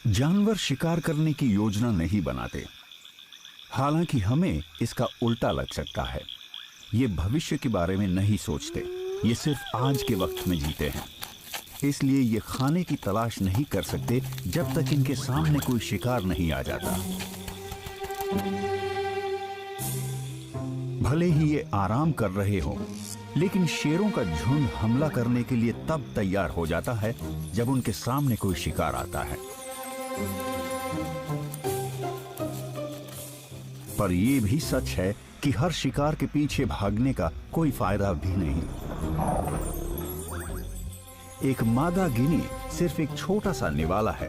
जानवर शिकार करने की योजना नहीं बनाते, हालांकि हमें इसका उल्टा लग सकता है। ये भविष्य के बारे में नहीं सोचते, ये सिर्फ आज के वक्त में जीते हैं। इसलिए ये खाने की तलाश नहीं कर सकते जब तक इनके सामने कोई शिकार नहीं आ जाता। भले ही ये आराम कर रहे हो, लेकिन शेरों का झुंड हमला करने के लिए तब तैयार हो जाता है जब उनके सामने कोई शिकार आता है। पर यह भी सच है कि हर शिकार के पीछे भागने का कोई फायदा भी नहीं। एक मादा गिनी सिर्फ एक छोटा सा निवाला है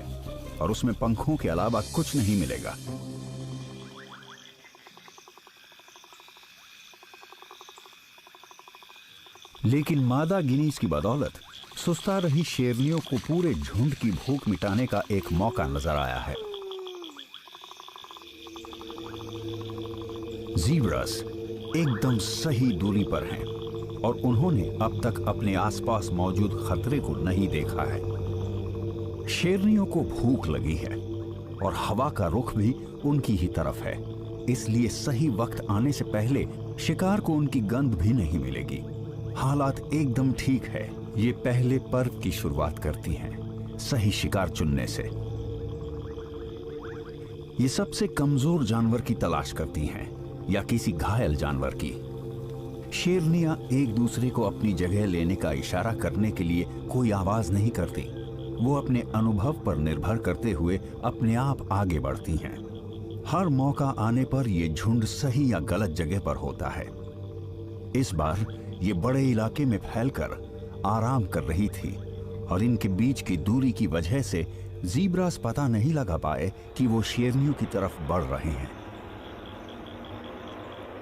और उसमें पंखों के अलावा कुछ नहीं मिलेगा। लेकिन मादा गिनीज की बदौलत सुस्ता रही शेरनियों को पूरे झुंड की भूख मिटाने का एक मौका नजर आया है। ज़ीब्रास एकदम सही दूरी पर हैं और उन्होंने अब तक अपने आसपास मौजूद खतरे को नहीं देखा है। शेरनियों को भूख लगी है और हवा का रुख भी उनकी ही तरफ है, इसलिए सही वक्त आने से पहले शिकार को उनकी गंध भी नहीं मिलेगी। हालात एकदम ठीक है। ये पहले पर्व की शुरुआत करती हैं, सही शिकार चुनने से। ये सबसे कमजोर जानवर की तलाश करती हैं या किसी घायल जानवर की। शेरनियां एक दूसरे को अपनी जगह लेने का इशारा करने के लिए कोई आवाज नहीं करती। वो अपने अनुभव पर निर्भर करते हुए अपने आप आगे बढ़ती हैं। हर मौका आने पर यह झुंड सही या गलत जगह पर होता है। इस बार ये बड़े इलाके में फैलकर आराम कर रही थी और इनके बीच की दूरी की वजह से ज़ीब्रास पता नहीं लगा पाए कि वो शेरनियों की तरफ बढ़ रहे हैं।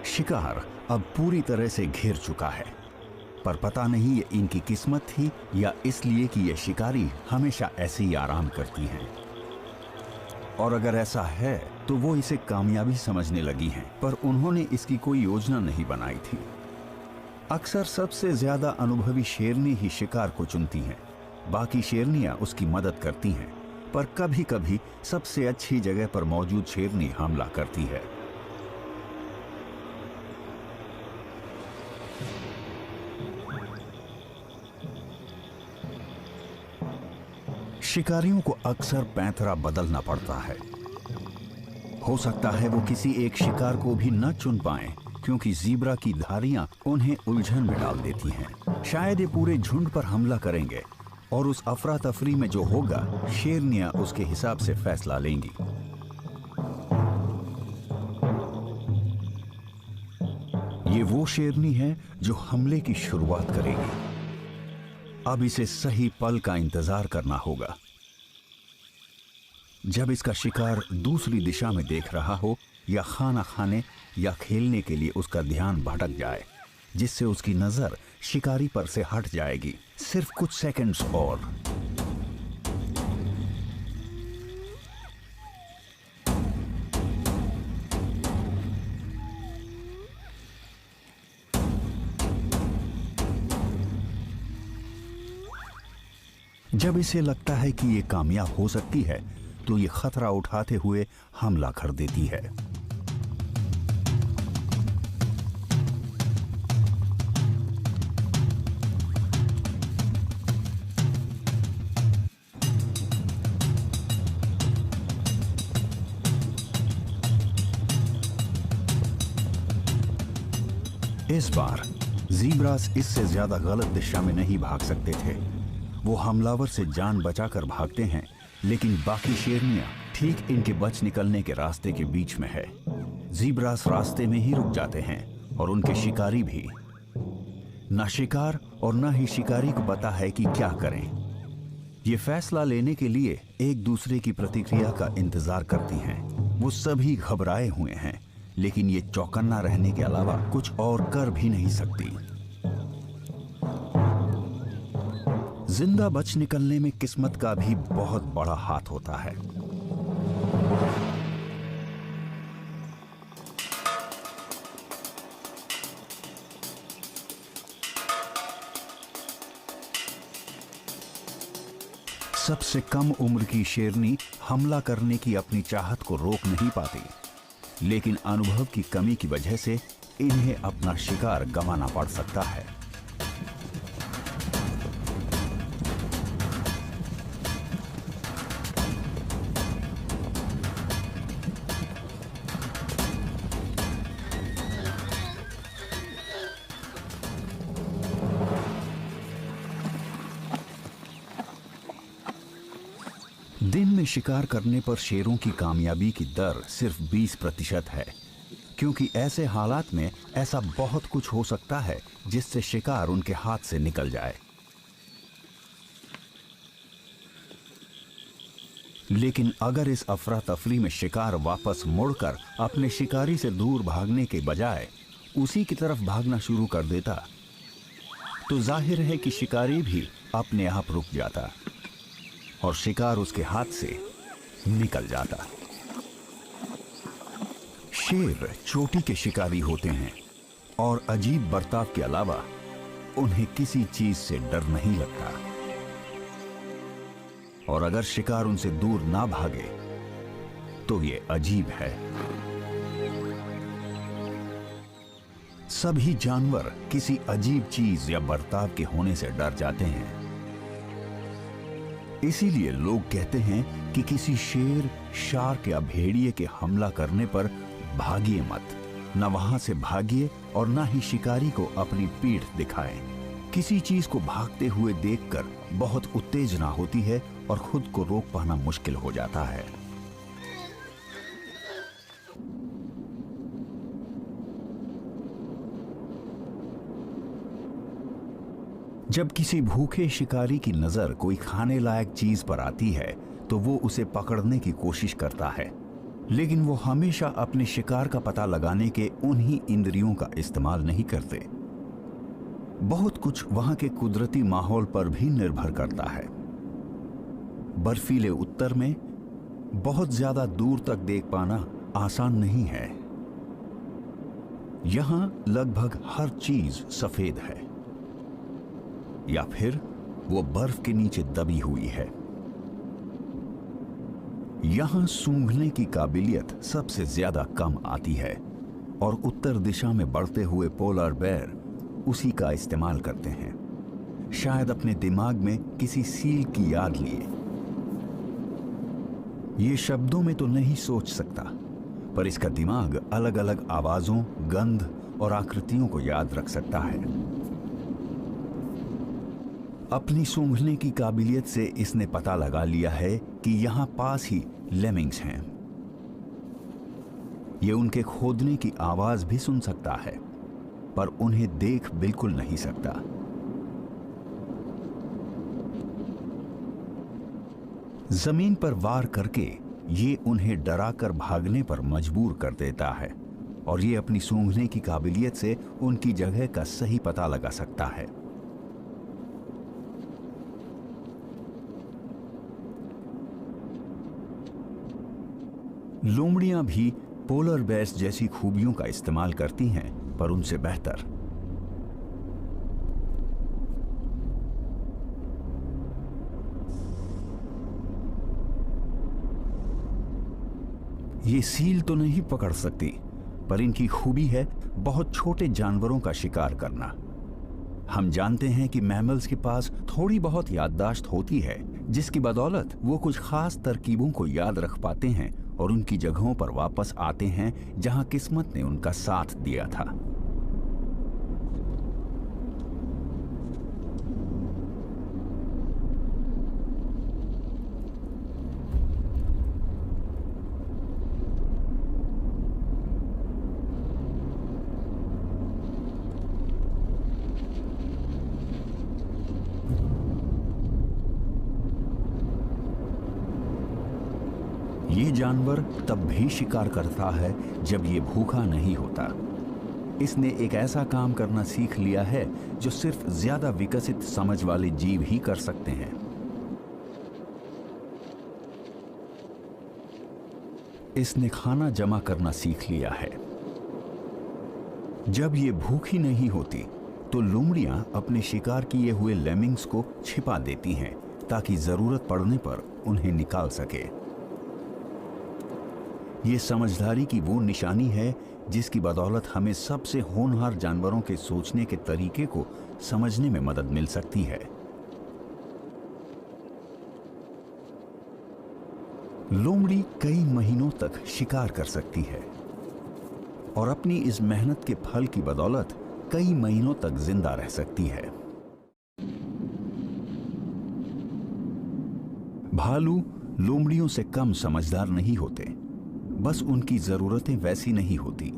शिकार अब पूरी तरह से घिर चुका है, पर पता नहीं ये इनकी किस्मत थी या इसलिए कि ये शिकारी हमेशा ऐसे ही आराम करती हैं। और अगर ऐसा है तो वो इसे कामयाबी समझने लगी हैं, पर उन्होंने इसकी कोई योजना नहीं बनाई थी। अक्सर सबसे ज्यादा अनुभवी शेरनी ही शिकार को चुनती हैं, बाकी शेरनियां उसकी मदद करती हैं, पर कभी कभी सबसे अच्छी जगह पर मौजूद शेरनी हमला करती है। शिकारियों को अक्सर पैंतरा बदलना पड़ता है। हो सकता है वो किसी एक शिकार को भी न चुन पाएं, क्योंकि ज़ीब्रा की धारियां उन्हें उलझन में डाल देती हैं। शायद ये पूरे झुंड पर हमला करेंगे और उस अफरा तफरी में जो होगा शेरनियां उसके हिसाब से फैसला लेंगी। ये वो शेरनी है जो हमले की शुरुआत करेगी। अब इसे सही पल का इंतजार करना होगा। जब इसका शिकार दूसरी दिशा में देख रहा हो या खाना खाने या खेलने के लिए उसका ध्यान भटक जाए, जिससे उसकी नजर शिकारी पर से हट जाएगी। सिर्फ कुछ सेकंड्स और। जब इसे लगता है कि ये कामयाब हो सकती है, तो ये खतरा उठाते हुए हमला कर देती है। इस बार ज़ीब्रास इससे ज्यादा गलत दिशा में नहीं भाग सकते थे। वो हमलावर से जान बचाकर भागते हैं, लेकिन बाकी शेरनियां ठीक इनके बच निकलने के रास्ते के बीच में है। ज़ीब्रास रास्ते में ही रुक जाते हैं और उनके शिकारी भी। ना शिकार और ना ही शिकारी को पता है कि क्या करें। ये फैसला लेने के लिए एक दूसरे की प्रतिक्रिया का इंतजार करती हैं। वो सभी घबराए हुए हैं, लेकिन ये चौकन्ना रहने के अलावा कुछ और कर भी नहीं सकती। जिंदा बच निकलने में किस्मत का भी बहुत बड़ा हाथ होता है। सबसे कम उम्र की शेरनी हमला करने की अपनी चाहत को रोक नहीं पाती, लेकिन अनुभव की कमी की वजह से इन्हें अपना शिकार गंवाना पड़ सकता है। दिन में शिकार करने पर शेरों की कामयाबी की दर सिर्फ 20% है, क्योंकि ऐसे हालात में ऐसा बहुत कुछ हो सकता है जिससे शिकार उनके हाथ से निकल जाए। लेकिन अगर इस अफरा तफरी में शिकार वापस मुड़कर अपने शिकारी से दूर भागने के बजाय उसी की तरफ भागना शुरू कर देता, तो जाहिर है कि शिकारी भी अपने आप रुक जाता और शिकार उसके हाथ से निकल जाता। शेर चोटी के शिकारी होते हैं और अजीब बर्ताव के अलावा उन्हें किसी चीज से डर नहीं लगता, और अगर शिकार उनसे दूर ना भागे तो ये अजीब है। सभी जानवर किसी अजीब चीज या बर्ताव के होने से डर जाते हैं। इसीलिए लोग कहते हैं कि किसी शेर, शार्क या भेड़िए के हमला करने पर भागिए मत, न वहां से भागिए और न ही शिकारी को अपनी पीठ दिखाएं। किसी चीज को भागते हुए देखकर बहुत उत्तेजना होती है और खुद को रोक पाना मुश्किल हो जाता है। जब किसी भूखे शिकारी की नजर कोई खाने लायक चीज पर आती है तो वो उसे पकड़ने की कोशिश करता है, लेकिन वो हमेशा अपने शिकार का पता लगाने के उन्हीं इंद्रियों का इस्तेमाल नहीं करते। बहुत कुछ वहां के कुदरती माहौल पर भी निर्भर करता है। बर्फीले उत्तर में बहुत ज्यादा दूर तक देख पाना आसान नहीं है। यहां लगभग हर चीज सफेद है या फिर वो बर्फ के नीचे दबी हुई है। यहां सूंघने की काबिलियत सबसे ज्यादा कम आती है और उत्तर दिशा में बढ़ते हुए पोलर बेयर उसी का इस्तेमाल करते हैं, शायद अपने दिमाग में किसी सील की याद लिए। ये शब्दों में तो नहीं सोच सकता, पर इसका दिमाग अलग अलग आवाजों, गंध और आकृतियों को याद रख सकता है। अपनी सूंघने की काबिलियत से इसने पता लगा लिया है कि यहां पास ही लेमिंग्स हैं। ये उनके खोदने की आवाज भी सुन सकता है, पर उन्हें देख बिल्कुल नहीं सकता। जमीन पर वार करके ये उन्हें डराकर भागने पर मजबूर कर देता है, और ये अपनी सूंघने की काबिलियत से उनकी जगह का सही पता लगा सकता है। लोमड़ियां भी पोलर बेयर्स जैसी खूबियों का इस्तेमाल करती हैं, पर उनसे बेहतर। ये सील तो नहीं पकड़ सकती, पर इनकी खूबी है बहुत छोटे जानवरों का शिकार करना। हम जानते हैं कि मैमल्स के पास थोड़ी बहुत याददाश्त होती है, जिसकी बदौलत वो कुछ खास तरकीबों को याद रख पाते हैं और उनकी जगहों पर वापस आते हैं जहां किस्मत ने उनका साथ दिया था। ये जानवर तब भी शिकार करता है जब ये भूखा नहीं होता। इसने एक ऐसा काम करना सीख लिया है जो सिर्फ ज्यादा विकसित समझ वाले जीव ही कर सकते हैं। इसने खाना जमा करना सीख लिया है। जब ये भूखी नहीं होती तो लोमड़ियां अपने शिकार किए हुए लेमिंग्स को छिपा देती हैं, ताकि जरूरत पड़ने पर उन्हें निकाल सके। ये समझदारी की वो निशानी है जिसकी बदौलत हमें सबसे होनहार जानवरों के सोचने के तरीके को समझने में मदद मिल सकती है। लोमड़ी कई महीनों तक शिकार कर सकती है और अपनी इस मेहनत के फल की बदौलत कई महीनों तक जिंदा रह सकती है। भालू लोमड़ियों से कम समझदार नहीं होते, बस उनकी जरूरतें वैसी नहीं होती।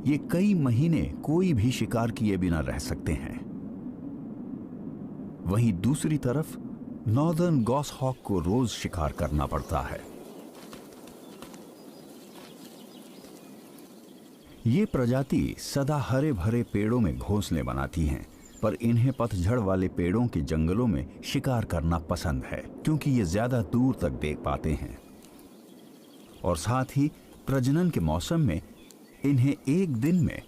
ये कई महीने कोई भी शिकार किए बिना रह सकते हैं। वहीं दूसरी तरफ नॉर्दर्न गॉसहॉक को रोज शिकार करना पड़ता है। ये प्रजाति सदा हरे भरे पेड़ों में घोंसले बनाती हैं, पर इन्हें पतझड़ वाले पेड़ों के जंगलों में शिकार करना पसंद है क्योंकि ये ज्यादा दूर तक देख पाते हैं और साथ ही प्रजनन के मौसम में इन्हें एक दिन में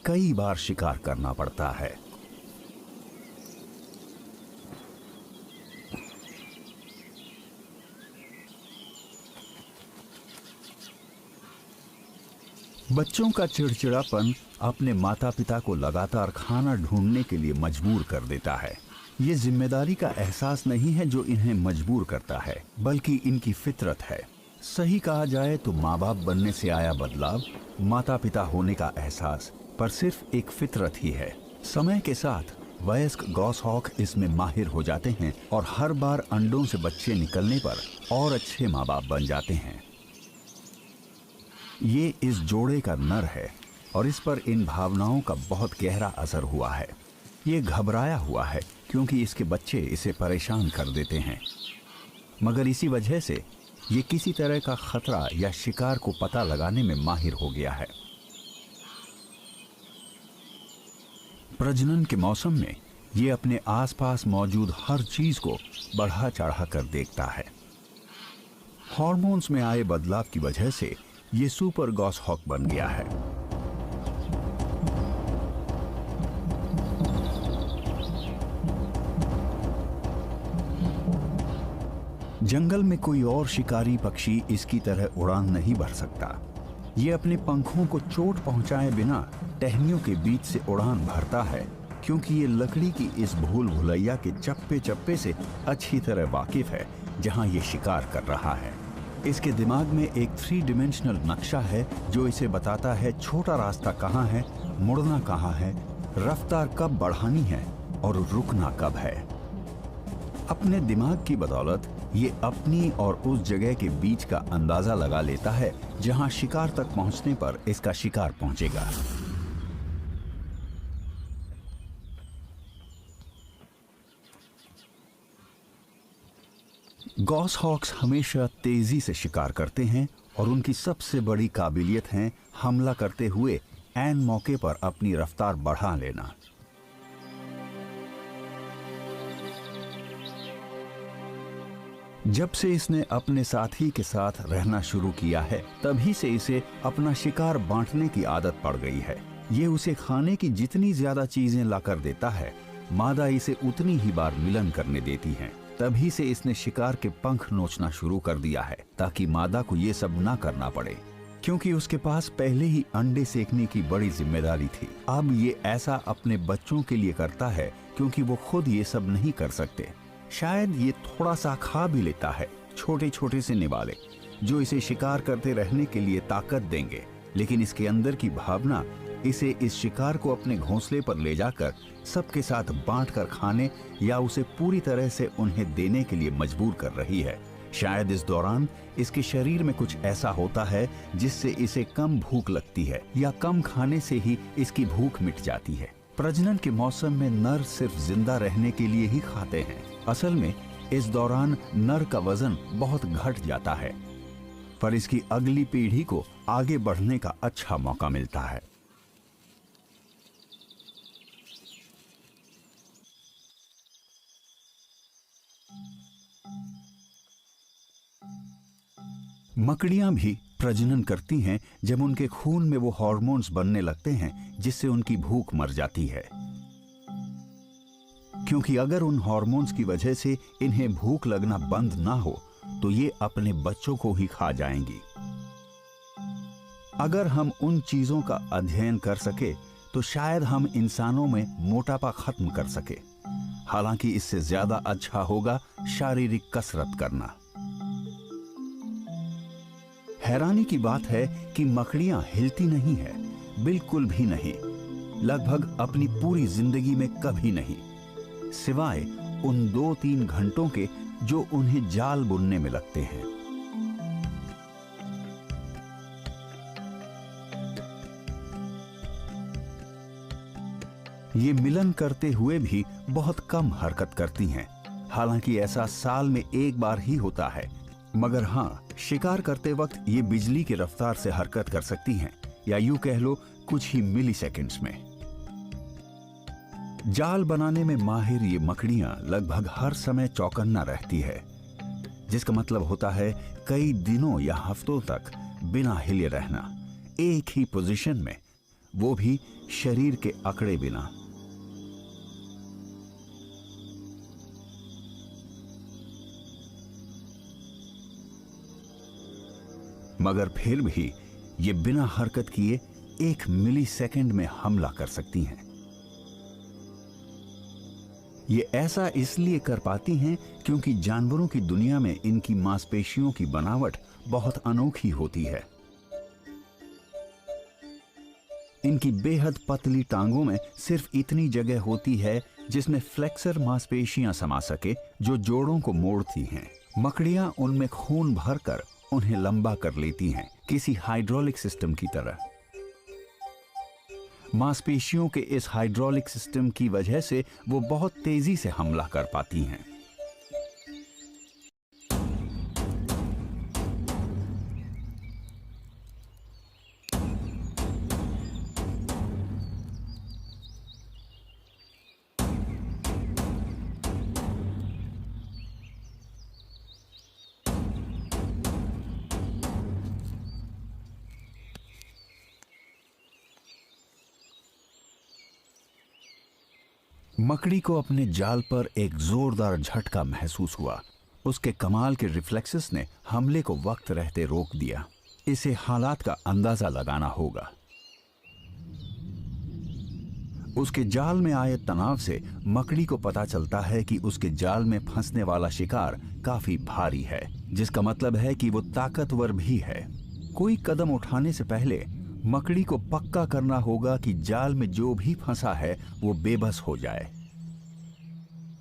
कई बार शिकार करना पड़ता है। बच्चों का चिड़चिड़ापन अपने माता पिता को लगातार खाना ढूंढने के लिए मजबूर कर देता है। ये जिम्मेदारी का एहसास नहीं है जो इन्हें मजबूर करता है, बल्कि इनकी फितरत है। सही कहा जाए तो माँ बाप बनने से आया बदलाव माता पिता होने का एहसास पर सिर्फ एक फितरत ही है। समय के साथ वयस्क गॉसहॉक इसमें माहिर हो जाते हैं और हर बार अंडों से बच्चे निकलने पर और अच्छे माँ बाप बन जाते हैं। ये इस जोड़े का नर है और इस पर इन भावनाओं का बहुत गहरा असर हुआ है। ये घबराया हुआ है क्योंकि इसके बच्चे इसे परेशान कर देते हैं, मगर इसी वजह से ये किसी तरह का खतरा या शिकार को पता लगाने में माहिर हो गया है। प्रजनन के मौसम में ये अपने आसपास मौजूद हर चीज को बढ़ा चढ़ा कर देखता है। हार्मोन्स में आए बदलाव की वजह से ये सुपर गॉसहॉक बन गया है। जंगल में कोई और शिकारी पक्षी इसकी तरह उड़ान नहीं भर सकता। ये अपने पंखों को चोट पहुंचाए बिना टहनियों के बीच से उड़ान भरता है क्योंकि ये लकड़ी की इस भूल भुलैया के चप्पे चप्पे से अच्छी तरह वाकिफ है जहां ये शिकार कर रहा है। इसके दिमाग में एक 3 डायमेंशनल नक्शा है जो इसे बताता है छोटा रास्ता कहाँ है, मुड़ना कहाँ है, रफ्तार कब बढ़ानी है और रुकना कब है। अपने दिमाग की बदौलत ये अपनी और उस जगह के बीच का अंदाजा लगा लेता है जहां शिकार तक पहुंचने पर इसका शिकार पहुंचेगा। गॉसहॉक्स हमेशा तेजी से शिकार करते हैं और उनकी सबसे बड़ी काबिलियत है हमला करते हुए ऐन मौके पर अपनी रफ्तार बढ़ा लेना। जब से इसने अपने साथी के साथ रहना शुरू किया है तभी से इसे अपना शिकार बांटने की आदत पड़ गई है। ये उसे खाने की जितनी ज्यादा चीजें लाकर देता है, मादा इसे उतनी ही बार मिलन करने देती है। तभी से इसने शिकार के पंख नोचना शुरू कर दिया है ताकि मादा को ये सब ना करना पड़े, क्योंकि उसके पास पहले ही अंडे सेकने की बड़ी जिम्मेदारी थी। अब ये ऐसा अपने बच्चों के लिए करता है क्योंकि वो खुद ये सब नहीं कर सकते। शायद ये थोड़ा सा खा भी लेता है, छोटे छोटे से निवाले जो इसे शिकार करते रहने के लिए ताकत देंगे, लेकिन इसके अंदर की भावना इसे इस शिकार को अपने घोंसले पर ले जाकर सबके साथ बांटकर खाने या उसे पूरी तरह से उन्हें देने के लिए मजबूर कर रही है। शायद इस दौरान इसके शरीर में कुछ ऐसा होता है जिससे इसे कम भूख लगती है या कम खाने से ही इसकी भूख मिट जाती है। प्रजनन के मौसम में नर सिर्फ जिंदा रहने के लिए ही खाते हैं। असल में इस दौरान नर का वजन बहुत घट जाता है, पर इसकी अगली पीढ़ी को आगे बढ़ने का अच्छा मौका मिलता है। मकड़ियां भी प्रजनन करती हैं जब उनके खून में वो हार्मोन्स बनने लगते हैं जिससे उनकी भूख मर जाती है। क्योंकि अगर उन हार्मोन्स की वजह से इन्हें भूख लगना बंद ना हो तो ये अपने बच्चों को ही खा जाएंगी। अगर हम उन चीजों का अध्ययन कर सके तो शायद हम इंसानों में मोटापा खत्म कर सके। हालांकि इससे ज्यादा अच्छा होगा शारीरिक कसरत करना। हैरानी की बात है कि मकड़ियां हिलती नहीं है, बिल्कुल भी नहीं, लगभग अपनी पूरी जिंदगी में कभी नहीं, सिवाय उन 2-3 घंटों के जो उन्हें जाल बुनने में लगते हैं। ये मिलन करते हुए भी बहुत कम हरकत करती हैं। हालांकि ऐसा साल में एक बार ही होता है, मगर हाँ, शिकार करते वक्त ये बिजली की रफ्तार से हरकत कर सकती हैं, या यूं कह लो कुछ ही मिली सेकेंड्स में। जाल बनाने में माहिर ये मकड़ियां लगभग हर समय चौकन्ना रहती है, जिसका मतलब होता है कई दिनों या हफ्तों तक बिना हिले रहना, एक ही पोजीशन में, वो भी शरीर के अकड़े बिना। मगर फिर भी ये बिना हरकत किए 1 मिली सेकेंड में हमला कर सकती हैं। ये ऐसा इसलिए कर पाती हैं क्योंकि जानवरों की दुनिया में इनकी मांसपेशियों की बनावट बहुत अनोखी होती है। इनकी बेहद पतली टांगों में सिर्फ इतनी जगह होती है जिसमें फ्लेक्सर मांसपेशियां समा सके, जो जोड़ों को मोड़ती हैं। मकड़ियां उनमें खून भरकर उन्हें लंबा कर लेती हैं, किसी हाइड्रोलिक सिस्टम की तरह। मांसपेशियों के इस हाइड्रोलिक सिस्टम की वजह से वो बहुत तेजी से हमला कर पाती हैं। मकड़ी को अपने जाल पर एक जोरदार झटका महसूस हुआ। उसके कमाल के रिफ्लेक्सेस ने हमले को वक्त रहते रोक दिया। इसे हालात का अंदाजा लगाना होगा। उसके जाल में आए तनाव से मकड़ी को पता चलता है कि उसके जाल में फंसने वाला शिकार काफी भारी है, जिसका मतलब है कि वो ताकतवर भी है। कोई कदम उठाने से पहले मकड़ी को पक्का करना होगा कि जाल में जो भी फंसा है वो बेबस हो जाए।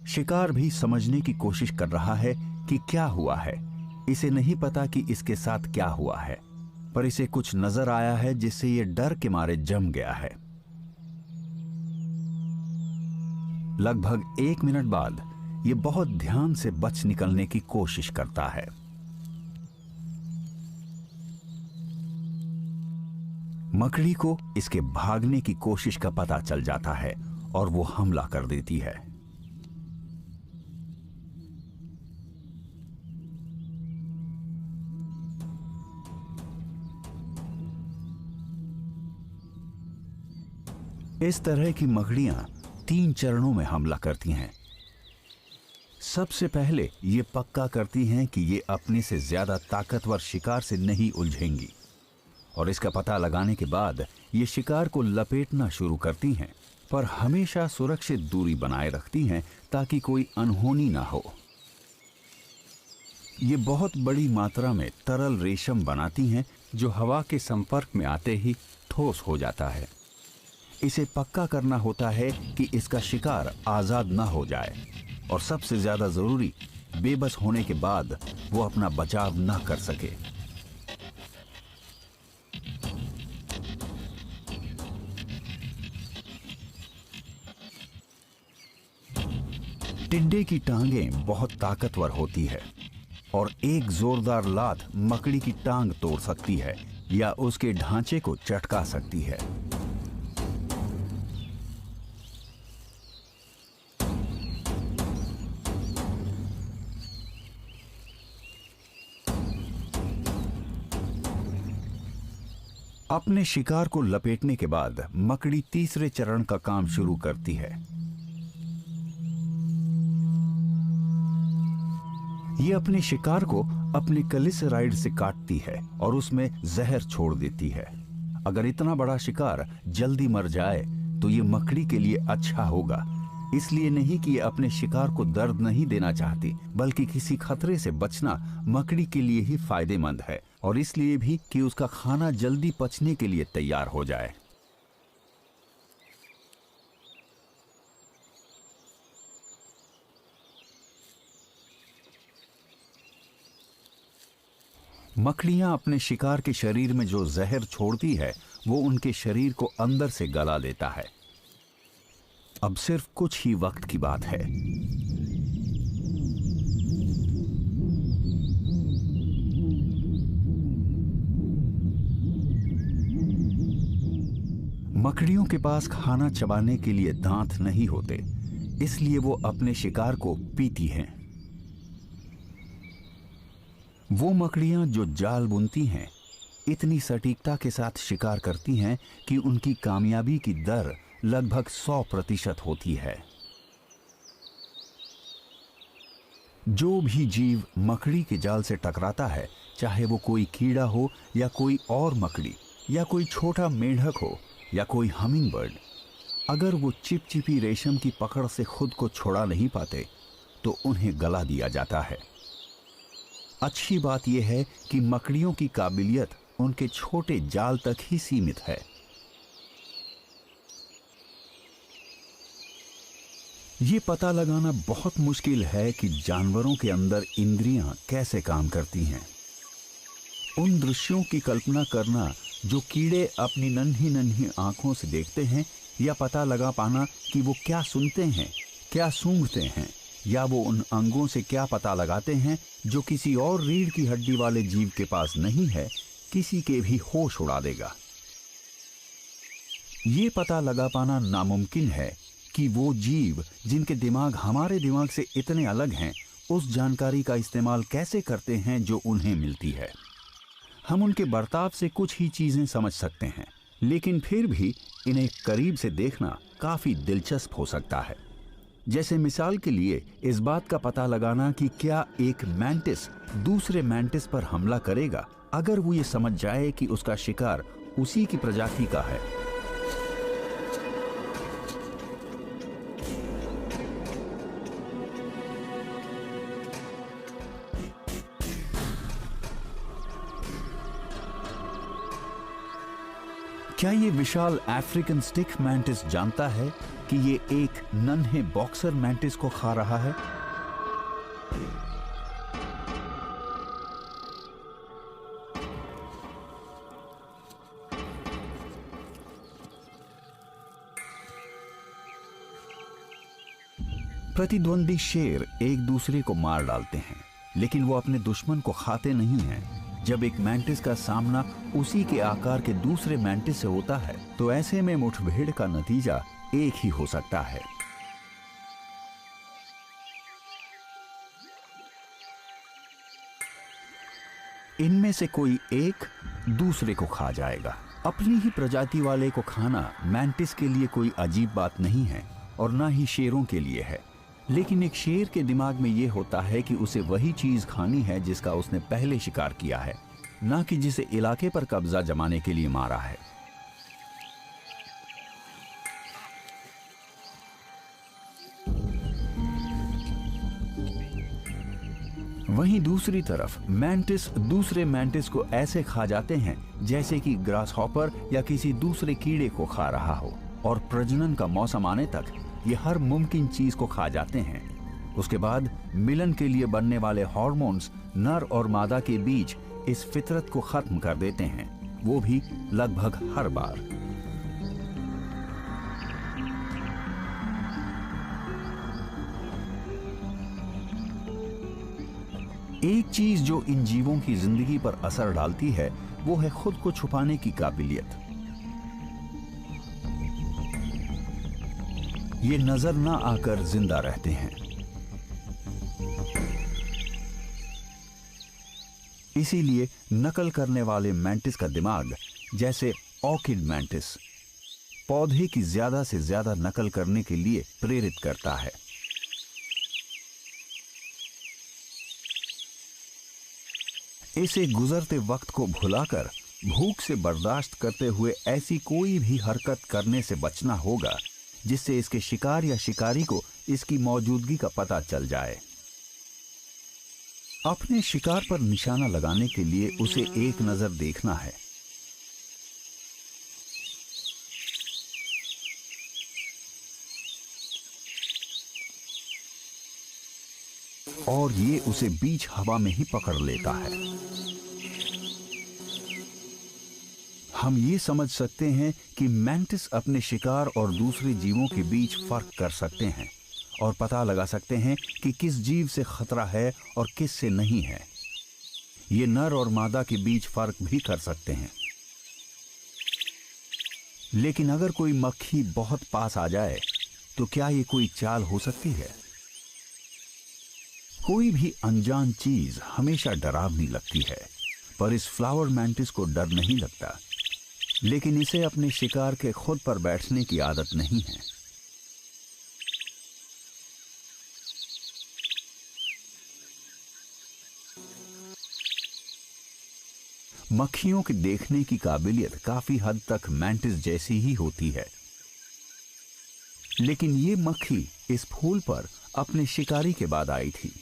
शिकार भी समझने की कोशिश कर रहा है कि क्या हुआ है। इसे नहीं पता कि इसके साथ क्या हुआ है, पर इसे कुछ नजर आया है जिससे ये डर के मारे जम गया है। लगभग 1 मिनट बाद ये बहुत ध्यान से बच निकलने की कोशिश करता है। मकड़ी को इसके भागने की कोशिश का पता चल जाता है और वो हमला कर देती है। इस तरह की मकड़ियां 3 चरणों में हमला करती हैं। सबसे पहले ये पक्का करती हैं कि ये अपने से ज्यादा ताकतवर शिकार से नहीं उलझेंगी, और इसका पता लगाने के बाद ये शिकार को लपेटना शुरू करती हैं, पर हमेशा सुरक्षित दूरी बनाए रखती हैं ताकि कोई अनहोनी ना हो। ये बहुत बड़ी मात्रा में तरल रेशम बनाती हैं जो हवा के संपर्क में आते ही ठोस हो जाता है। इसे पक्का करना होता है कि इसका शिकार आजाद ना हो जाए, और सबसे ज्यादा जरूरी, बेबस होने के बाद वो अपना बचाव ना कर सके। टिड्डे की टांगें बहुत ताकतवर होती है और एक जोरदार लात मकड़ी की टांग तोड़ सकती है या उसके ढांचे को चटका सकती है। अपने शिकार को लपेटने के बाद मकड़ी तीसरे चरण का काम शुरू करती है। ये अपने शिकार को अपने कलिसराइड से काटती है और उसमें जहर छोड़ देती है। अगर इतना बड़ा शिकार जल्दी मर जाए तो ये मकड़ी के लिए अच्छा होगा, इसलिए नहीं कि ये अपने शिकार को दर्द नहीं देना चाहती, बल्कि किसी खतरे से बचना मकड़ी के लिए ही फायदेमंद है, और इसलिए भी कि उसका खाना जल्दी पचने के लिए तैयार हो जाए। मकड़ियां अपने शिकार के शरीर में जो जहर छोड़ती है वो उनके शरीर को अंदर से गला लेता है। अब सिर्फ कुछ ही वक्त की बात है। मकड़ियों के पास खाना चबाने के लिए दांत नहीं होते, इसलिए वो अपने शिकार को पीती हैं। वो मकड़ियां जो जाल बुनती हैं इतनी सटीकता के साथ शिकार करती हैं कि उनकी कामयाबी की दर लगभग 100% होती है। जो भी जीव मकड़ी के जाल से टकराता है, चाहे वो कोई कीड़ा हो या कोई और मकड़ी या कोई छोटा मेंढक हो या कोई हमिंग बर्ड, अगर वो चिपचिपी रेशम की पकड़ से खुद को छुड़ा नहीं पाते तो उन्हें गला दिया जाता है। अच्छी बात यह है कि मकड़ियों की काबिलियत उनके छोटे जाल तक ही सीमित है। ये पता लगाना बहुत मुश्किल है कि जानवरों के अंदर इंद्रियां कैसे काम करती हैं। उन दृश्यों की कल्पना करना जो कीड़े अपनी नन्ही नन्ही आंखों से देखते हैं, या पता लगा पाना कि वो क्या सुनते हैं, क्या सूंघते हैं, या वो उन अंगों से क्या पता लगाते हैं जो किसी और रीढ़ की हड्डी वाले जीव के पास नहीं है, किसी के भी होश उड़ा देगा। ये पता लगा पाना नामुमकिन है कि वो जीव जिनके दिमाग हमारे दिमाग से इतने अलग हैं, उस जानकारी का इस्तेमाल कैसे करते हैं जो उन्हें मिलती है। हम उनके बर्ताव से कुछ ही चीजें समझ सकते हैं, लेकिन फिर भी इन्हें करीब से देखना काफी दिलचस्प हो सकता है। जैसे मिसाल के लिए इस बात का पता लगाना कि क्या एक मैंटिस दूसरे मैंटिस पर हमला करेगा अगर वो ये समझ जाए कि उसका शिकार उसी की प्रजाति का है। क्या ये विशाल अफ्रीकन स्टिक मैंटिस जानता है कि ये एक नन्हे बॉक्सर मैंटिस को खा रहा है? प्रतिद्वंदी शेर एक दूसरे को मार डालते हैं, लेकिन वो अपने दुश्मन को खाते नहीं हैं। जब एक मैंटिस का सामना उसी के आकार के दूसरे मैंटिस से होता है तो ऐसे में मुठभेड़ का नतीजा एक ही हो सकता है। इनमें से कोई एक दूसरे को खा जाएगा। अपनी ही प्रजाति वाले को खाना मैंटिस के लिए कोई अजीब बात नहीं है और ना ही शेरों के लिए है, लेकिन एक शेर के दिमाग में यह होता है कि उसे वही चीज खानी है जिसका उसने पहले शिकार किया है, ना कि जिसे इलाके पर कब्जा जमाने के लिए मारा है। वहीं दूसरी तरफ मैंटिस दूसरे मैंटिस को ऐसे खा जाते हैं जैसे कि ग्रास हॉपर या किसी दूसरे कीड़े को खा रहा हो, और प्रजनन का मौसम आने तक ये हर मुमकिन चीज को खा जाते हैं। उसके बाद मिलन के लिए बनने वाले हार्मोन्स नर और मादा के बीच इस फितरत को खत्म कर देते हैं, वो भी लगभग हर बार। एक चीज जो इन जीवों की जिंदगी पर असर डालती है वो है खुद को छुपाने की काबिलियत। ये नजर ना आकर जिंदा रहते हैं। इसीलिए नकल करने वाले मैंटिस का दिमाग, जैसे ऑर्किड मैंटिस, पौधे की ज्यादा से ज्यादा नकल करने के लिए प्रेरित करता है। इसे गुजरते वक्त को भुलाकर भूख से बर्दाश्त करते हुए ऐसी कोई भी हरकत करने से बचना होगा जिससे इसके शिकार या शिकारी को इसकी मौजूदगी का पता चल जाए। अपने शिकार पर निशाना लगाने के लिए उसे एक नजर देखना है। और ये उसे बीच हवा में ही पकड़ लेता है। हम ये समझ सकते हैं कि मैंटिस अपने शिकार और दूसरे जीवों के बीच फर्क कर सकते हैं और पता लगा सकते हैं कि किस जीव से खतरा है और किस से नहीं है। ये नर और मादा के बीच फर्क भी कर सकते हैं। लेकिन अगर कोई मक्खी बहुत पास आ जाए तो क्या ये कोई चाल हो सकती है? कोई भी अनजान चीज हमेशा डरावनी लगती है, पर इस फ्लावर मैंटिस को डर नहीं लगता। लेकिन इसे अपने शिकार के खुद पर बैठने की आदत नहीं है। मक्खियों के देखने की काबिलियत काफी हद तक मैंटिस जैसी ही होती है, लेकिन ये मक्खी इस फूल पर अपने शिकारी के बाद आई थी।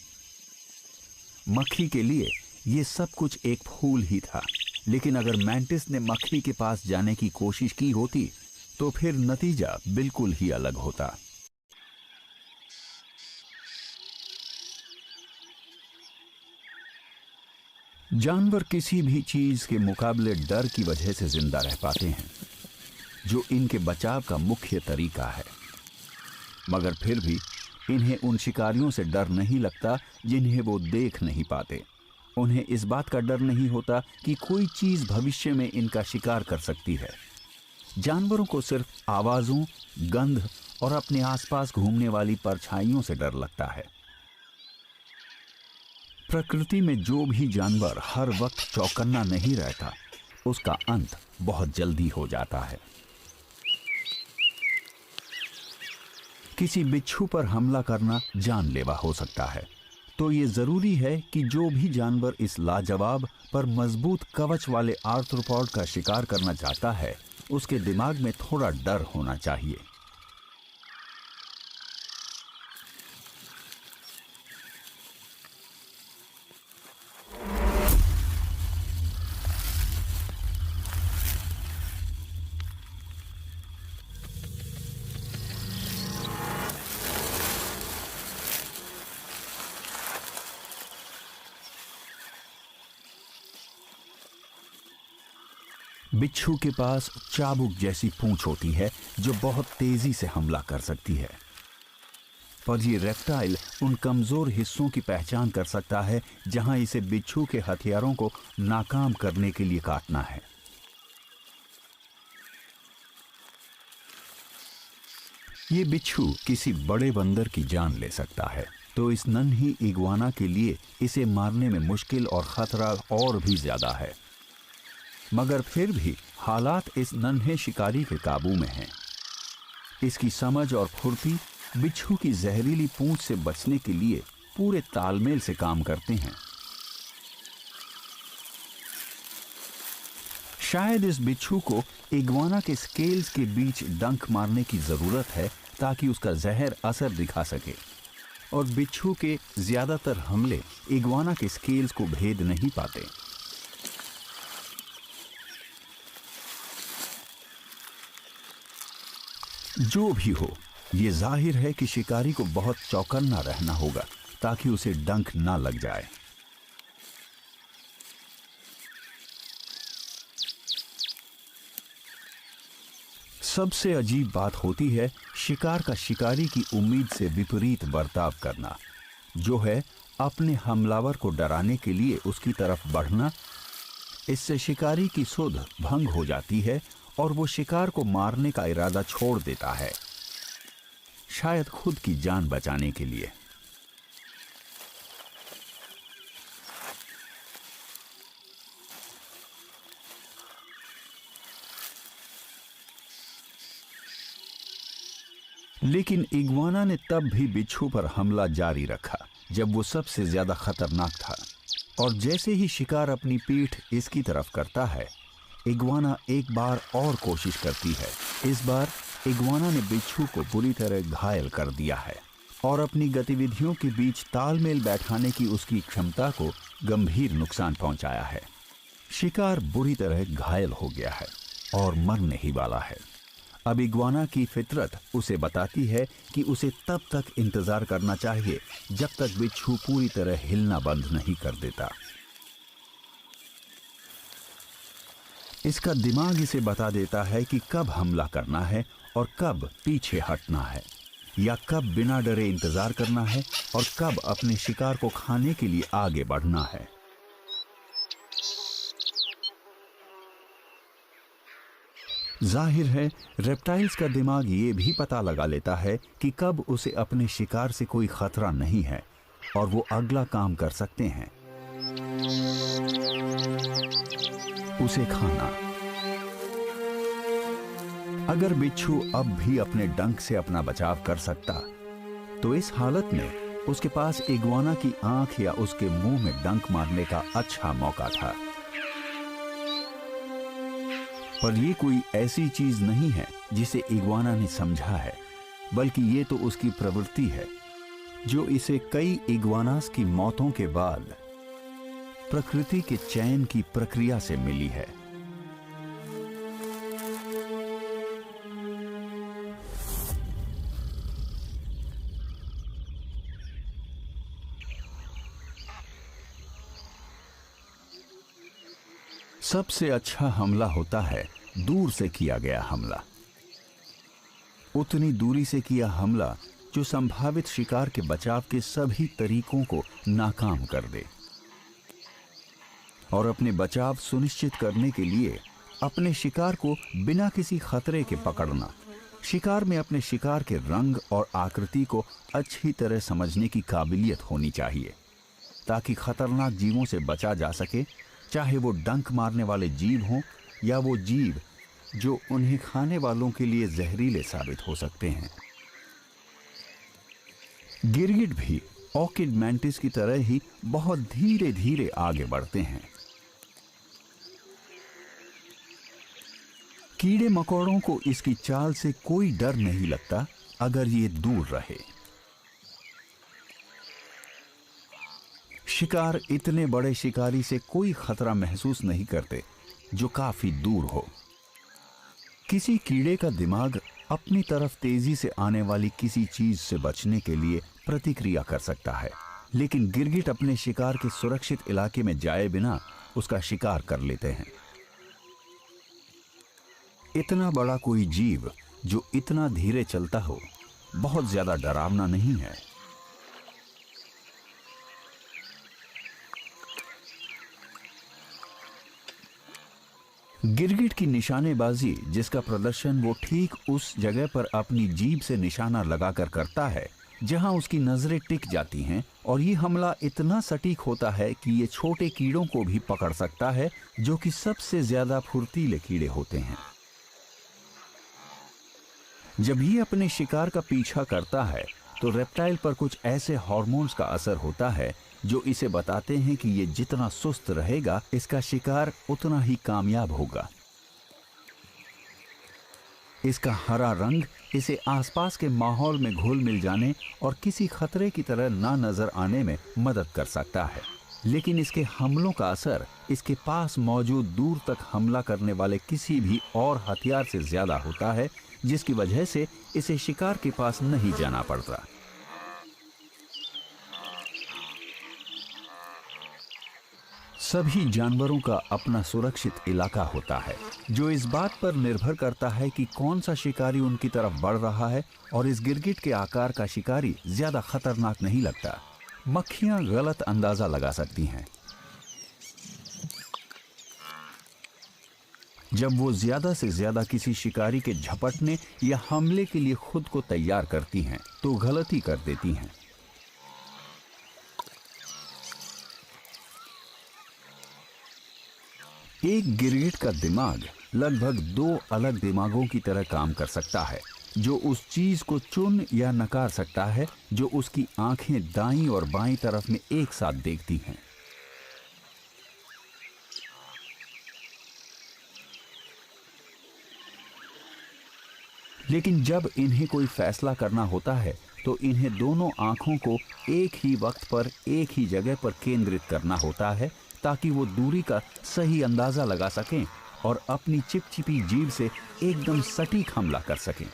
मक्खी के लिए ये सब कुछ एक फूल ही था, लेकिन अगर मैंटिस ने मक्खी के पास जाने की कोशिश की होती तो फिर नतीजा बिल्कुल ही अलग होता। जानवर किसी भी चीज के मुकाबले डर की वजह से जिंदा रह पाते हैं, जो इनके बचाव का मुख्य तरीका है। मगर फिर भी इन्हें उन शिकारियों से डर नहीं लगता जिन्हें वो देख नहीं पाते। उन्हें इस बात का डर नहीं होता कि कोई चीज भविष्य में इनका शिकार कर सकती है। जानवरों को सिर्फ आवाजों, गंध और अपने आसपास घूमने वाली परछाइयों से डर लगता है। प्रकृति में जो भी जानवर हर वक्त चौकन्ना नहीं रहता, उसका अंत बहुत जल्दी हो जाता है। किसी बिच्छू पर हमला करना जानलेवा हो सकता है, तो ये जरूरी है कि जो भी जानवर इस लाजवाब पर मजबूत कवच वाले आर्थ्रोपॉड का शिकार करना चाहता है, उसके दिमाग में थोड़ा डर होना चाहिए। बिच्छू के पास चाबुक जैसी पूंछ होती है जो बहुत तेजी से हमला कर सकती है, पर ये रेप्टाइल उन कमजोर हिस्सों की पहचान कर सकता है जहां इसे बिच्छू के हथियारों को नाकाम करने के लिए काटना है। ये बिच्छू किसी बड़े बंदर की जान ले सकता है, तो इस नन्ही इग्वाना के लिए इसे मारने में मुश्किल और खतरा और भी ज्यादा है। मगर फिर भी हालात इस नन्हे शिकारी के काबू में हैं। इसकी समझ और फुर्ती बिच्छू की जहरीली पूंछ से बचने के लिए पूरे तालमेल से काम करते हैं। शायद इस बिच्छू को इग्वाना के स्केल्स के बीच डंक मारने की जरूरत है ताकि उसका जहर असर दिखा सके, और बिच्छू के ज्यादातर हमले इग्वाना के स्केल्स को भेद नहीं पाते। जो भी हो, ये जाहिर है कि शिकारी को बहुत चौकन्ना रहना होगा ताकि उसे डंक ना लग जाए। सबसे अजीब बात होती है शिकार का शिकारी की उम्मीद से विपरीत बर्ताव करना, जो है अपने हमलावर को डराने के लिए उसकी तरफ बढ़ना। इससे शिकारी की सुध भंग हो जाती है और वो शिकार को मारने का इरादा छोड़ देता है, शायद खुद की जान बचाने के लिए। लेकिन इग्वाना ने तब भी बिच्छू पर हमला जारी रखा जब वो सबसे ज्यादा खतरनाक था। और जैसे ही शिकार अपनी पीठ इसकी तरफ करता है, इग्वाना एक बार और कोशिश करती है। इस बार इग्वाना ने बिच्छू को बुरी तरह घायल कर दिया है और अपनी गतिविधियों के बीच तालमेल बैठाने की उसकी क्षमता को गंभीर नुकसान पहुंचाया है। शिकार बुरी तरह घायल हो गया है और मरने ही वाला है। अब इग्वाना की फितरत उसे बताती है कि उसे तब तक इंतजार करना चाहिए जब तक बिच्छू पूरी तरह हिलना बंद नहीं कर देता। इसका दिमाग इसे बता देता है कि कब हमला करना है और कब पीछे हटना है, या कब बिना डरे इंतजार करना है और कब अपने शिकार को खाने के लिए आगे बढ़ना है। जाहिर है, रेप्टाइल्स का दिमाग ये भी पता लगा लेता है कि कब उसे अपने शिकार से कोई खतरा नहीं है और वो अगला काम कर सकते हैं, उसे खाना। अगर बिच्छू अब भी अपने डंक से अपना बचाव कर सकता, तो इस हालत में उसके पास इग्वाना की आंख या उसके मुंह में डंक मारने का अच्छा मौका था। पर यह कोई ऐसी चीज नहीं है जिसे इग्वाना ने समझा है, बल्कि ये तो उसकी प्रवृत्ति है जो इसे कई इग्वानास की मौतों के बाद प्रकृति के चयन की प्रक्रिया से मिली है। सबसे अच्छा हमला होता है दूर से किया गया हमला। उतनी दूरी से किया हमला जो संभावित शिकार के बचाव के सभी तरीकों को नाकाम कर दे। और अपने बचाव सुनिश्चित करने के लिए अपने शिकार को बिना किसी खतरे के पकड़ना। शिकार में अपने शिकार के रंग और आकृति को अच्छी तरह समझने की काबिलियत होनी चाहिए ताकि खतरनाक जीवों से बचा जा सके, चाहे वो डंक मारने वाले जीव हों या वो जीव जो उन्हें खाने वालों के लिए जहरीले साबित हो सकते हैं। गिरगिट भी ऑर्किड मैंटिस की तरह ही बहुत धीरे धीरे आगे बढ़ते हैं। कीड़े मकोड़ों को इसकी चाल से कोई डर नहीं लगता अगर ये दूर रहे। शिकार इतने बड़े शिकारी से कोई खतरा महसूस नहीं करते जो काफी दूर हो। किसी कीड़े का दिमाग अपनी तरफ तेजी से आने वाली किसी चीज से बचने के लिए प्रतिक्रिया कर सकता है, लेकिन गिरगिट अपने शिकार के सुरक्षित इलाके में जाए बिना उसका शिकार कर लेते हैं। इतना बड़ा कोई जीव जो इतना धीरे चलता हो बहुत ज्यादा डरावना नहीं है। गिरगिट की निशानेबाजी, जिसका प्रदर्शन वो ठीक उस जगह पर अपनी जीभ से निशाना लगाकर करता है जहां उसकी नजरें टिक जाती हैं, और ये हमला इतना सटीक होता है कि ये छोटे कीड़ों को भी पकड़ सकता है जो कि सबसे ज्यादा फुर्तीले कीड़े होते हैं। जब ये अपने शिकार का पीछा करता है तो रेप्टाइल पर कुछ ऐसे हार्मोन्स का असर होता है जो इसे बताते हैं कि ये जितना सुस्त रहेगा इसका शिकार उतना ही कामयाब होगा। इसका हरा रंग इसे आसपास के माहौल में घुल मिल जाने और किसी खतरे की तरह ना नजर आने में मदद कर सकता है, लेकिन इसके हमलों का असर इसके पास मौजूद दूर तक हमला करने वाले किसी भी और हथियार से ज्यादा होता है, जिसकी वजह से इसे शिकार के पास नहीं जाना पड़ता। सभी जानवरों का अपना सुरक्षित इलाका होता है जो इस बात पर निर्भर करता है कि कौन सा शिकारी उनकी तरफ बढ़ रहा है, और इस गिरगिट के आकार का शिकारी ज्यादा खतरनाक नहीं लगता। मक्खियां गलत अंदाजा लगा सकती हैं। जब वो ज्यादा से ज्यादा किसी शिकारी के झपटने या हमले के लिए खुद को तैयार करती हैं तो गलती कर देती हैं। एक गिरगिट का दिमाग लगभग दो अलग दिमागों की तरह काम कर सकता है, जो उस चीज को चुन या नकार सकता है जो उसकी आंखें दाईं और बाईं तरफ में एक साथ देखती हैं। लेकिन जब इन्हें कोई फैसला करना होता है तो इन्हें दोनों आंखों को एक ही वक्त पर एक ही जगह पर केंद्रित करना होता है ताकि वो दूरी का सही अंदाजा लगा सकें और अपनी चिपचिपी जीभ से एकदम सटीक हमला कर सकें।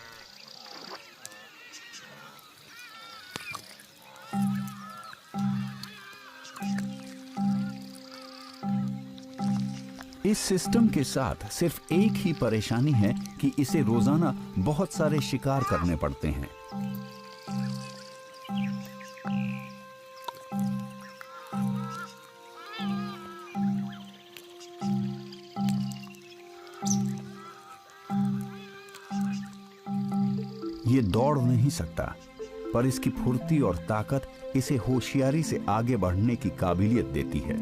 इस सिस्टम के साथ सिर्फ एक ही परेशानी है कि इसे रोजाना बहुत सारे शिकार करने पड़ते हैं। ये दौड़ नहीं सकता, पर इसकी फुर्ती और ताकत इसे होशियारी से आगे बढ़ने की काबिलियत देती है।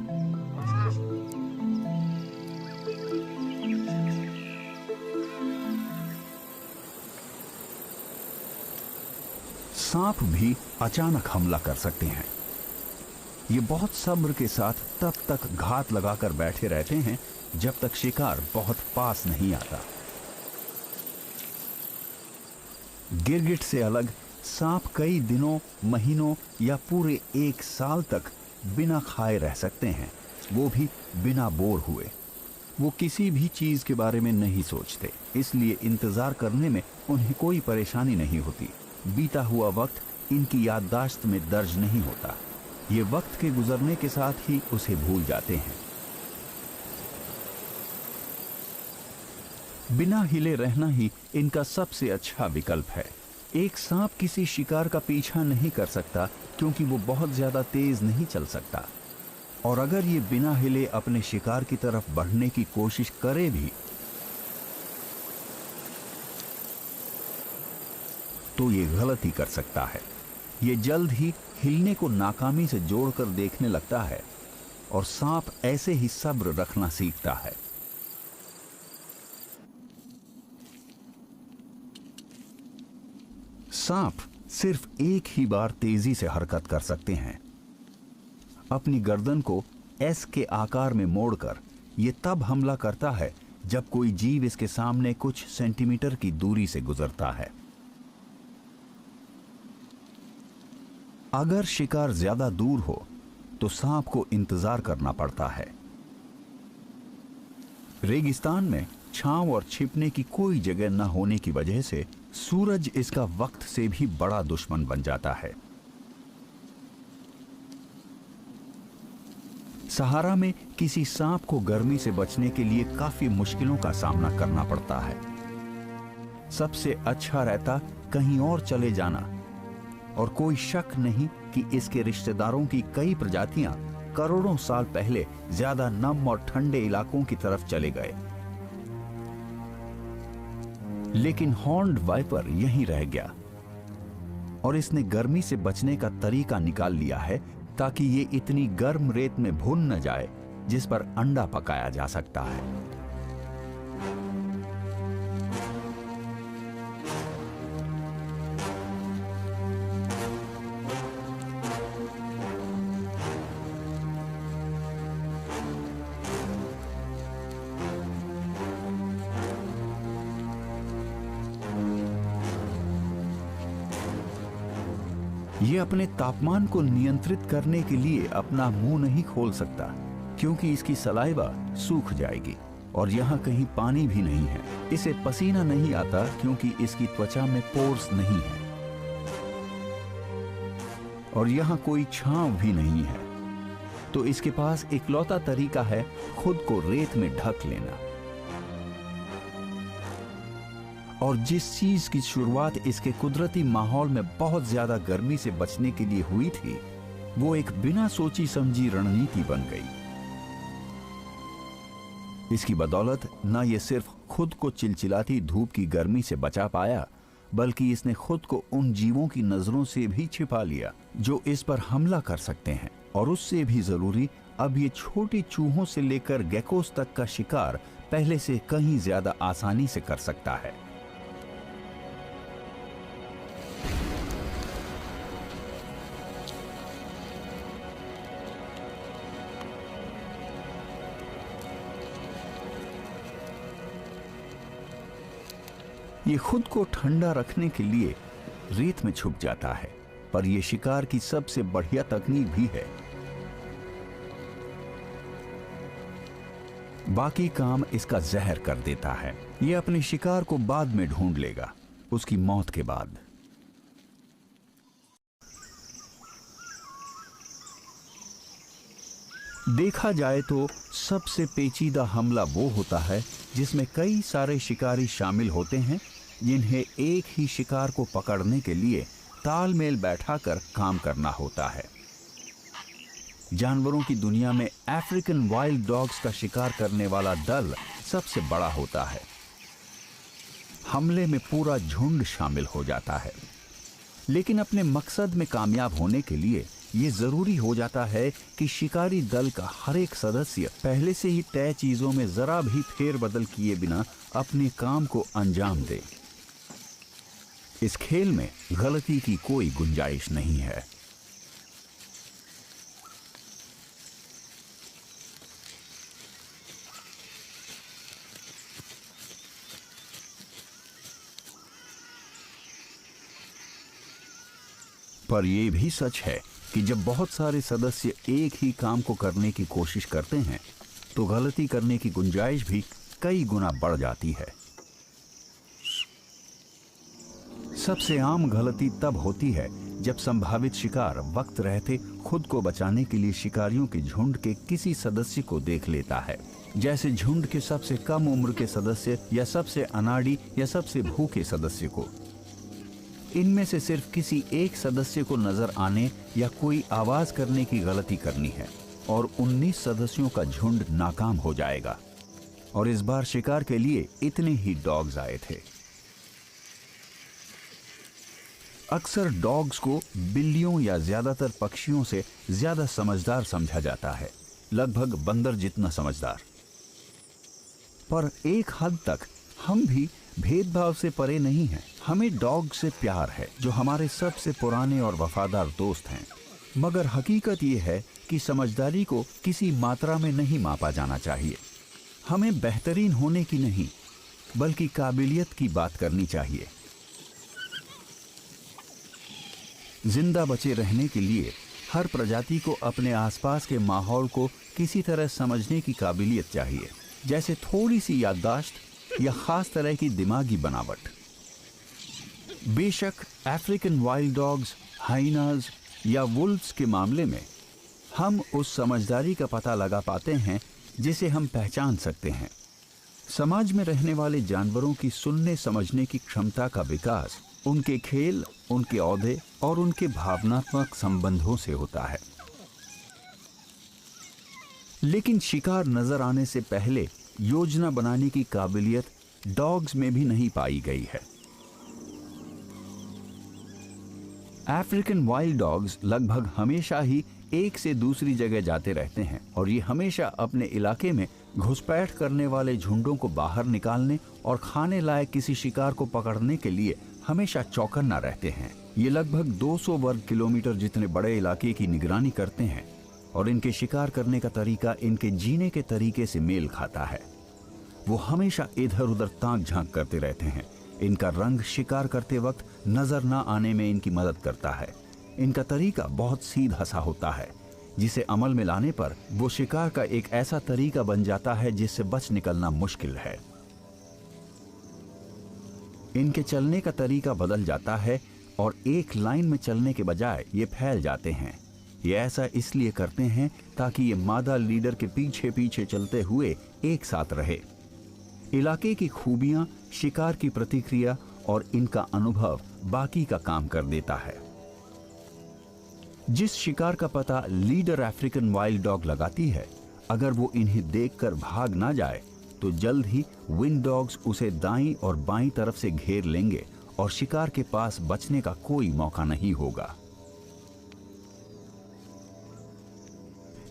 सांप भी अचानक हमला कर सकते हैं। ये बहुत सब्र के साथ तब तक घात लगाकर बैठे रहते हैं जब तक शिकार बहुत पास नहीं आता। गिरगिट से अलग सांप कई दिनों, महीनों या पूरे एक साल तक बिना खाए रह सकते हैं, वो भी बिना बोर हुए। वो किसी भी चीज के बारे में नहीं सोचते, इसलिए इंतजार करने में उन्हें कोई परेशानी नहीं होती। बीता हुआ वक्त इनकी याददाश्त में दर्ज नहीं होता। ये वक्त के गुजरने के साथ ही उसे भूल जाते हैं। बिना हिले रहना ही इनका सबसे अच्छा विकल्प है। एक सांप किसी शिकार का पीछा नहीं कर सकता क्योंकि वो बहुत ज्यादा तेज नहीं चल सकता, और अगर ये बिना हिले अपने शिकार की तरफ बढ़ने की कोशिश करे भी तो ये गलती कर सकता है। ये जल्द ही हिलने को नाकामी से जोड़कर देखने लगता है और सांप ऐसे ही सब्र रखना सीखता है। सांप सिर्फ एक ही बार तेजी से हरकत कर सकते हैं। अपनी गर्दन को एस के आकार में मोड़कर ये तब हमला करता है जब कोई जीव इसके सामने कुछ सेंटीमीटर की दूरी से गुजरता है। अगर शिकार ज्यादा दूर हो तो सांप को इंतजार करना पड़ता है। रेगिस्तान में छांव और छिपने की कोई जगह न होने की वजह से सूरज इसका वक्त से भी बड़ा दुश्मन बन जाता है। सहारा में किसी सांप को गर्मी से बचने के लिए काफी मुश्किलों का सामना करना पड़ता है। सबसे अच्छा रहता कहीं और चले जाना, और कोई शक नहीं कि इसके रिश्तेदारों की कई प्रजातियां करोड़ों साल पहले ज्यादा नम और ठंडे इलाकों की तरफ चले गए। लेकिन हॉर्न्ड वाइपर यहीं रह गया और इसने गर्मी से बचने का तरीका निकाल लिया है ताकि ये इतनी गर्म रेत में भुन न जाए जिस पर अंडा पकाया जा सकता है। ये अपने तापमान को नियंत्रित करने के लिए अपना मुंह नहीं खोल सकता क्योंकि इसकी सलाइवा सूख जाएगी, और यहाँ कहीं पानी भी नहीं है। इसे पसीना नहीं आता क्योंकि इसकी त्वचा में पोर्स नहीं है, और यहाँ कोई छांव भी नहीं है। तो इसके पास इकलौता तरीका है खुद को रेत में ढक लेना। और जिस चीज की शुरुआत इसके कुदरती माहौल में बहुत ज्यादा गर्मी से बचने के लिए हुई थी, वो एक बिना सोची समझी रणनीति बन गई। इसकी बदौलत न ये सिर्फ खुद को चिलचिलाती धूप की गर्मी से बचा पाया, बल्कि इसने खुद को उन जीवों की नजरों से भी छिपा लिया जो इस पर हमला कर सकते हैं। और उससे भी जरूरी, अब ये छोटे चूहों से लेकर गेकोस तक का शिकार पहले से कहीं ज्यादा आसानी से कर सकता है। ये खुद को ठंडा रखने के लिए रेत में छुप जाता है, पर यह शिकार की सबसे बढ़िया तकनीक भी है। बाकी काम इसका जहर कर देता है। यह अपने शिकार को बाद में ढूंढ लेगा, उसकी मौत के बाद। देखा जाए तो सबसे पेचीदा हमला वो होता है जिसमें कई सारे शिकारी शामिल होते हैं, जिन्हें एक ही शिकार को पकड़ने के लिए तालमेल बैठाकर काम करना होता है। जानवरों की दुनिया में अफ्रीकन वाइल्ड डॉग्स का शिकार करने वाला दल सबसे बड़ा होता है। हमले में पूरा झुंड शामिल हो जाता है, लेकिन अपने मकसद में कामयाब होने के लिए ये जरूरी हो जाता है कि शिकारी दल का हर एक सदस्य पहले से ही तय चीजों में जरा भी फेरबदल किए बिना अपने काम को अंजाम दे। इस खेल में गलती की कोई गुंजाइश नहीं है। पर यह भी सच है कि जब बहुत सारे सदस्य एक ही काम को करने की कोशिश करते हैं, तो गलती करने की गुंजाइश भी कई गुना बढ़ जाती है। सबसे आम गलती तब होती है जब संभावित शिकार वक्त रहते खुद को बचाने के लिए शिकारियों के झुंड के किसी सदस्य को देख लेता है, जैसे झुंड के सबसे कम उम्र के सदस्य या सबसे अनाड़ी या सबसे भूखे सदस्य को। इनमें से सिर्फ किसी एक सदस्य को नजर आने या कोई आवाज करने की गलती करनी है और 19 सदस्यों का झुंड नाकाम हो जाएगा। और इस बार शिकार के लिए इतने ही डॉग्स आए थे। अक्सर डॉग्स को बिल्लियों या ज्यादातर पक्षियों से ज्यादा समझदार समझा जाता है, लगभग बंदर जितना समझदार। पर एक हद तक हम भी भेदभाव से परे नहीं हैं। हमें डॉग से प्यार है, जो हमारे सबसे पुराने और वफादार दोस्त हैं। मगर हकीकत यह है कि समझदारी को किसी मात्रा में नहीं मापा जाना चाहिए। हमें बेहतरीन होने की नहीं, बल्कि काबिलियत की बात करनी चाहिए। जिंदा बचे रहने के लिए हर प्रजाति को अपने आसपास के माहौल को किसी तरह समझने की काबिलियत चाहिए, जैसे थोड़ी सी याददाश्त या खास तरह की दिमागी बनावट। बेशक अफ्रीकन वाइल्ड डॉग्स, हाइनाज या वुल्व्स के मामले में हम उस समझदारी का पता लगा पाते हैं जिसे हम पहचान सकते हैं। समाज में रहने वाले जानवरों की सुनने समझने की क्षमता का विकास उनके खेल, उनके औहदे और उनके भावनात्मक संबंधों से होता है। लेकिन शिकार नजर आने से पहले योजना बनाने की काबिलियत डॉग्स में भी नहीं पाई गई है। अफ्रीकन वाइल्ड डॉग्स लगभग हमेशा ही एक से दूसरी जगह जाते रहते हैं और ये हमेशा अपने इलाके में घुसपैठ करने वाले झुंडों को बाहर निकालने और खाने लायक किसी शिकार को पकड़ने के लिए हमेशा चौकन्ना रहते हैं। ये लगभग 200 वर्ग किलोमीटर जितने बड़े इलाके की निगरानी करते हैं और इनके शिकार करने का तरीका इनके जीने के तरीके से मेल खाता है। वो हमेशा इधर उधर ताक झांक करते रहते हैं। इनका रंग शिकार करते वक्त नजर न आने में इनकी मदद करता है। इनका तरीका बहुत सीधा सा होता है, जिसे अमल में लाने पर वो शिकार का एक ऐसा तरीका बन जाता है जिससे बच निकलना मुश्किल है। इनके चलने का तरीका बदल जाता है और एक लाइन में चलने के बजाय ये फैल जाते हैं। ये ऐसा इसलिए करते हैं ताकि ये मादा लीडर के पीछे पीछे चलते हुए एक साथ रहे। इलाके की खूबियां, शिकार की प्रतिक्रिया और इनका अनुभव बाकी का काम कर देता है। जिस शिकार का पता लीडर अफ्रीकन वाइल्ड डॉग लगाती है, अगर वो इन्हें देखकर भाग ना जाए तो जल्द ही विंड डॉग्स उसे दाईं और बाईं तरफ से घेर लेंगे और शिकार के पास बचने का कोई मौका नहीं होगा।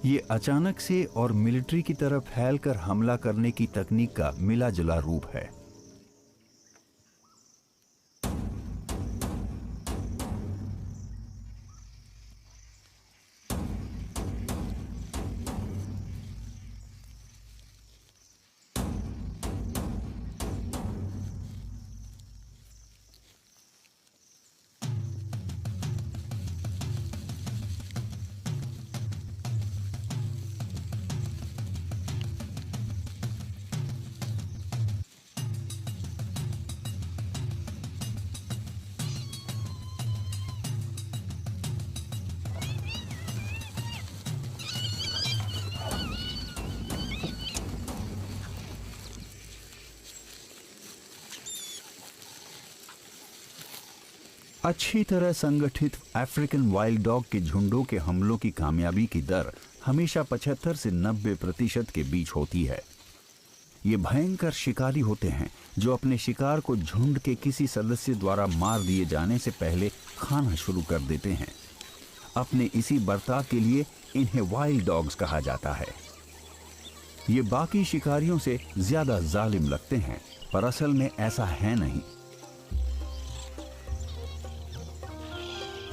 ये अचानक से और मिलिट्री की तरफ फैलकर हमला करने की तकनीक का मिला जुला रूप है। अच्छी तरह संगठित अफ्रीकन वाइल्ड डॉग के झुंडों के हमलों की कामयाबी की दर हमेशा 75 से 90% के बीच होती है। ये भयंकर शिकारी होते हैं जो अपने शिकार को झुंड के किसी सदस्य द्वारा मार दिए जाने से पहले खाना शुरू कर देते हैं। अपने इसी बर्ताव के लिए इन्हें वाइल्ड डॉग्स कहा जाता है। ये बाकी शिकारियों से ज्यादा जालिम लगते हैं, पर असल में ऐसा है नहीं।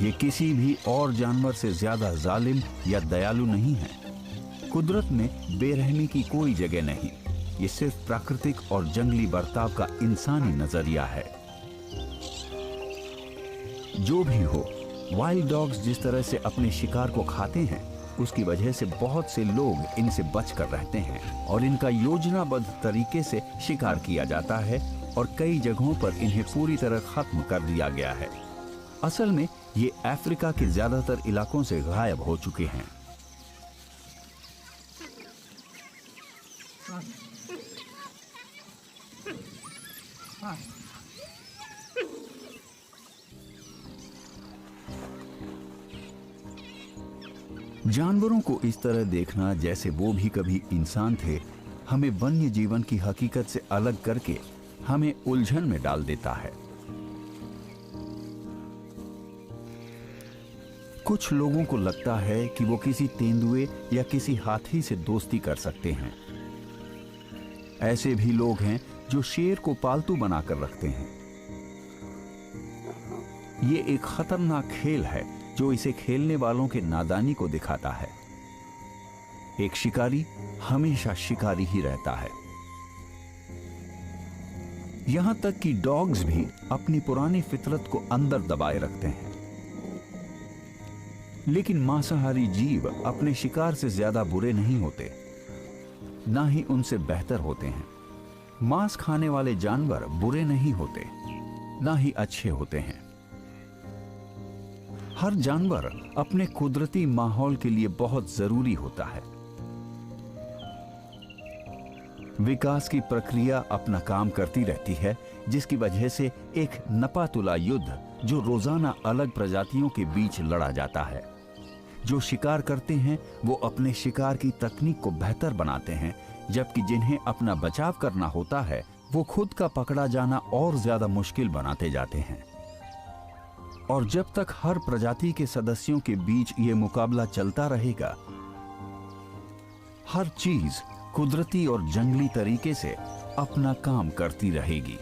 ये किसी भी और जानवर से ज्यादा जालिम या दयालु नहीं है। कुदरत में बेरहमी की कोई जगह नहीं। ये सिर्फ प्राकृतिक और जंगली बर्ताव का इंसानी नजरिया है। जो भी हो, वाइल्ड डॉग्स जिस तरह से अपने शिकार को खाते हैं, उसकी वजह से बहुत से लोग इनसे बचकर रहते हैं और इनका योजनाबद्ध तरीके से शिकार किया जाता है और कई जगहों पर इन्हें पूरी तरह खत्म कर दिया गया है। असल में ये अफ्रीका के ज्यादातर इलाकों से गायब हो चुके हैं। जानवरों को इस तरह देखना जैसे वो भी कभी इंसान थे, हमें वन्य जीवन की हकीकत से अलग करके हमें उलझन में डाल देता है। कुछ लोगों को लगता है कि वो किसी तेंदुए या किसी हाथी से दोस्ती कर सकते हैं। ऐसे भी लोग हैं जो शेर को पालतू बनाकर रखते हैं। ये एक खतरनाक खेल है जो इसे खेलने वालों के नादानी को दिखाता है। एक शिकारी हमेशा शिकारी ही रहता है। यहां तक कि डॉग्स भी अपनी पुरानी फितरत को अंदर दबाए रखते हैं। लेकिन मांसाहारी जीव अपने शिकार से ज्यादा बुरे नहीं होते, ना ही उनसे बेहतर होते हैं। मांस खाने वाले जानवर बुरे नहीं होते, ना ही अच्छे होते हैं। हर जानवर अपने कुदरती माहौल के लिए बहुत जरूरी होता है। विकास की प्रक्रिया अपना काम करती रहती है, जिसकी वजह से एक नपातुला युद्ध जो रोजाना अलग प्रजातियों के बीच लड़ा जाता है। जो शिकार करते हैं वो अपने शिकार की तकनीक को बेहतर बनाते हैं, जबकि जिन्हें अपना बचाव करना होता है वो खुद का पकड़ा जाना और ज्यादा मुश्किल बनाते जाते हैं। और जब तक हर प्रजाति के सदस्यों के बीच ये मुकाबला चलता रहेगा, हर चीज कुदरती और जंगली तरीके से अपना काम करती रहेगी।